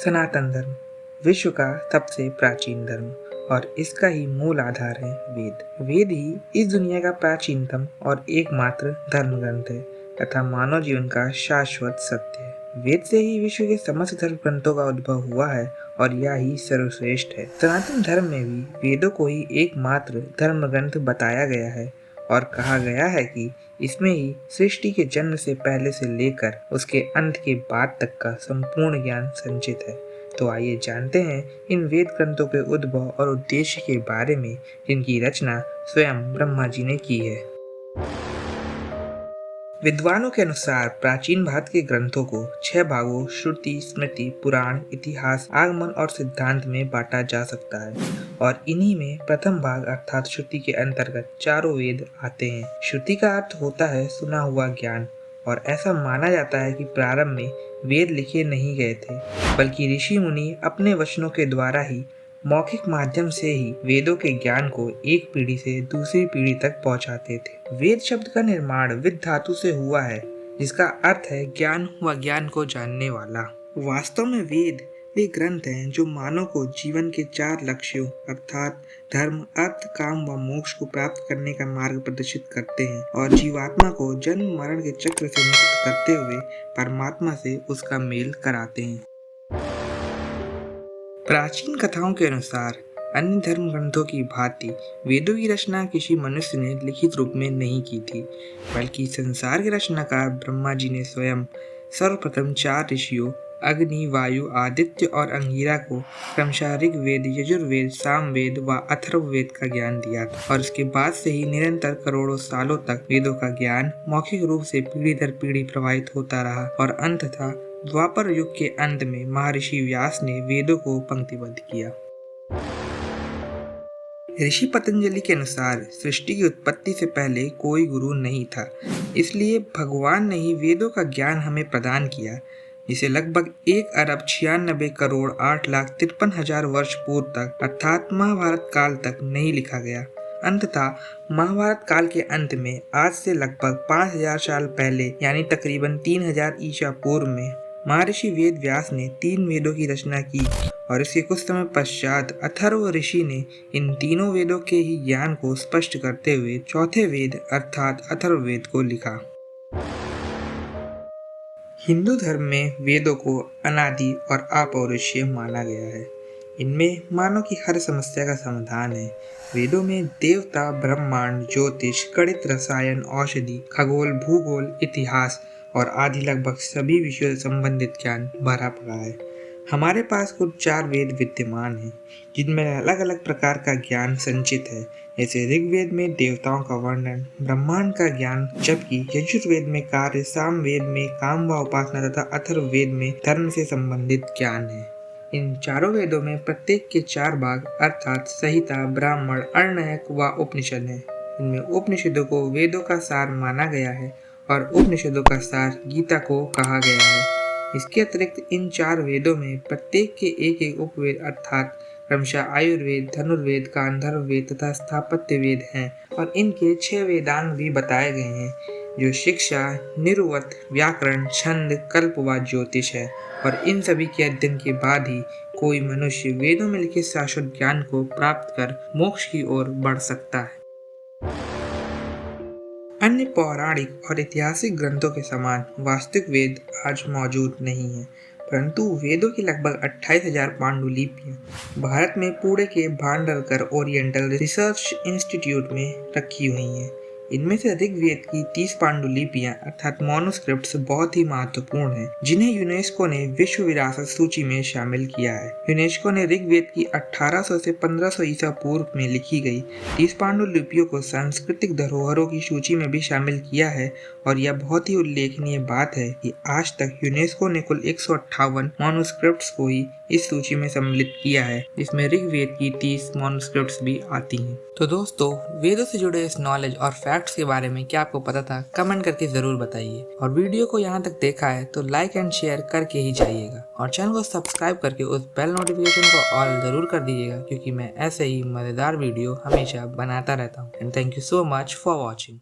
सनातन धर्म विश्व का सबसे प्राचीन धर्म और इसका ही मूल आधार है वेद। वेद ही इस दुनिया का प्राचीनतम और एकमात्र धर्म ग्रंथ है तथा मानव जीवन का शाश्वत सत्य है। वेद से ही विश्व के समस्त धर्म ग्रंथों का उद्भव हुआ है और यह ही सर्वश्रेष्ठ है। सनातन धर्म में भी वेदों को ही एकमात्र धर्म ग्रंथ बताया गया है और कहा गया है कि इसमें ही सृष्टि के जन्म से पहले से लेकर उसके अंत के बाद तक का संपूर्ण ज्ञान संचित है। तो आइए जानते हैं इन वेद ग्रंथों के उद्भव और उद्देश्य के बारे में जिनकी रचना स्वयं ब्रह्मा जी ने की है। विद्वानों के अनुसार प्राचीन भारत के ग्रंथों को 6 भागों श्रुति, स्मृति, पुराण, इतिहास, आगमन और सिद्धांत में बांटा जा सकता है और इन्हीं में प्रथम भाग अर्थात श्रुति के अंतर्गत चारों वेद आते हैं। श्रुति का अर्थ होता है सुना हुआ ज्ञान और ऐसा माना जाता है कि प्रारंभ में वेद लिखे नहीं गए थे बल्कि ऋषि मुनि अपने वचनों के द्वारा ही मौखिक माध्यम से ही वेदों के ज्ञान को एक पीढ़ी से दूसरी पीढ़ी तक पहुंचाते थे। वेद शब्द का निर्माण विद धातु से हुआ है जिसका अर्थ है ज्ञान व ज्ञान को जानने वाला। वास्तव में वेद वे ग्रंथ हैं जो मानव को जीवन के 4 लक्ष्यों अर्थात धर्म, अर्थ, काम व मोक्ष को प्राप्त करने का मार्ग प्रदर्शित करते हैं और जीवात्मा को जन्म मरण के चक्र से मुक्त करते हुए परमात्मा से उसका मेल कराते हैं। प्राचीन कथाओं के अनुसार अन्य धर्म ग्रंथों की भांति वेदों की रचना किसी मनुष्य ने लिखित रूप में नहीं की थी बल्कि संसार के रचनाकार ब्रह्मा जी ने स्वयं सर्वप्रथम 4 ऋषियों अग्नि, वायु, आदित्य और अंगिरा को क्रमशः ऋग्वेद, यजुर्वेद, सामवेद व अथर्ववेद का ज्ञान दिया था और उसके बाद से ही निरंतर करोड़ों सालों तक वेदों का ज्ञान मौखिक रूप से पीढ़ी दर पीढ़ी प्रवाहित होता रहा और अंततः द्वापर युग के अंत में महर्षि व्यास ने वेदों को पंक्तिबद्ध किया। ऋषि पतंजलि के अनुसार सृष्टि की उत्पत्ति से पहले कोई गुरु नहीं था, इसलिए भगवान ने ही वेदों का ज्ञान हमें प्रदान किया जिसे लगभग 1 अरब 96 करोड़ 8 लाख 53 हजार वर्ष पूर्व तक अर्थात महाभारत काल तक नहीं लिखा गया। अंततः महाभारत काल के अंत में आज से लगभग 5000 साल पहले यानी तकरीबन 3000 ईसा पूर्व में महर्षि वेद व्यास ने 3 वेदों की रचना की और इसके कुछ समय पश्चात अथर्व ऋषि ने इन तीनों वेदों के ही ज्ञान को स्पष्ट करते हुए चौथे वेद अर्थात अथर्ववेद को लिखा। हिंदू धर्म में वेदों को अनादि और अपौरुषेय माना गया है। इनमें मानव की हर समस्या का समाधान है। वेदों में देवता, ब्रह्मांड, ज्योतिष, गणित, रसायन, औषधि, खगोल, भूगोल, इतिहास और आदि लगभग सभी विषयों से संबंधित ज्ञान भरा पड़ा है। हमारे पास कुल 4 वेद विद्यमान हैं जिनमें अलग अलग प्रकार का ज्ञान संचित है। जैसे ऋग्वेद में देवताओं का वर्णन, ब्रह्मांड का ज्ञान, जबकि यजुर्वेद में कार्य, सामवेद में काम व उपासना तथा अथर्ववेद में धर्म से संबंधित ज्ञान है। इन चारों वेदों में प्रत्येक के 4 भाग अर्थात संहिता, ब्राह्मण, अर्णयक व उपनिषद है। इनमें उपनिषदों को वेदों का सार माना गया है और उपनिषदों का सार गीता को कहा गया है। इसके अतिरिक्त इन 4 वेदों में प्रत्येक के एक उपवेद अर्थात क्रमशः आयुर्वेद, धनुर्वेद, गांधर्व वेद तथा स्थापत्य वेद हैं और इनके 6 वेदांग भी बताए गए हैं जो शिक्षा, निरुक्त, व्याकरण, छंद, कल्प व ज्योतिष है और इन सभी के अध्ययन के बाद ही कोई मनुष्य वेदों में लिखे शाश्वत ज्ञान को प्राप्त कर मोक्ष की ओर बढ़ सकता है। अन्य पौराणिक और ऐतिहासिक ग्रंथों के समान वास्तविक वेद आज मौजूद नहीं है, परंतु वेदों की लगभग 28,000 पांडुलिपियां भारत में पुणे के भांडारकर ओरिएंटल रिसर्च इंस्टीट्यूट में रखी हुई हैं। इनमें से ऋग्वेद की 30 पांडुलिपियां अर्थात मॉन्यूस्क्रिप्ट्स बहुत ही महत्वपूर्ण हैं जिन्हें यूनेस्को ने विश्व विरासत सूची में शामिल किया है। यूनेस्को ने ऋग्वेद की 1800 से 1500 ईसा पूर्व में लिखी गई 30 पांडुलिपियों को सांस्कृतिक धरोहरों की सूची में भी शामिल किया है और यह बहुत ही उल्लेखनीय बात है कि आज तक यूनेस्को ने कुल 158 मॉन्यूस्क्रिप्ट्स को ही इस सूची में सम्मिलित किया है जिसमें ऋग्वेद की 30 मॉन्यूस्क्रिप्ट्स भी आती हैं। तो दोस्तों, वेदों से जुड़े इस नॉलेज और फैक्ट्स के बारे में क्या आपको पता था? कमेंट करके जरूर बताइए और वीडियो को यहाँ तक देखा है तो लाइक एंड शेयर करके ही जाइएगा और चैनल को सब्सक्राइब करके उस बेल नोटिफिकेशन को ऑल जरूर कर दीजिएगा क्योंकि मैं ऐसे ही मजेदार वीडियो हमेशा बनाता रहता हूँ। And thank you so much for watching.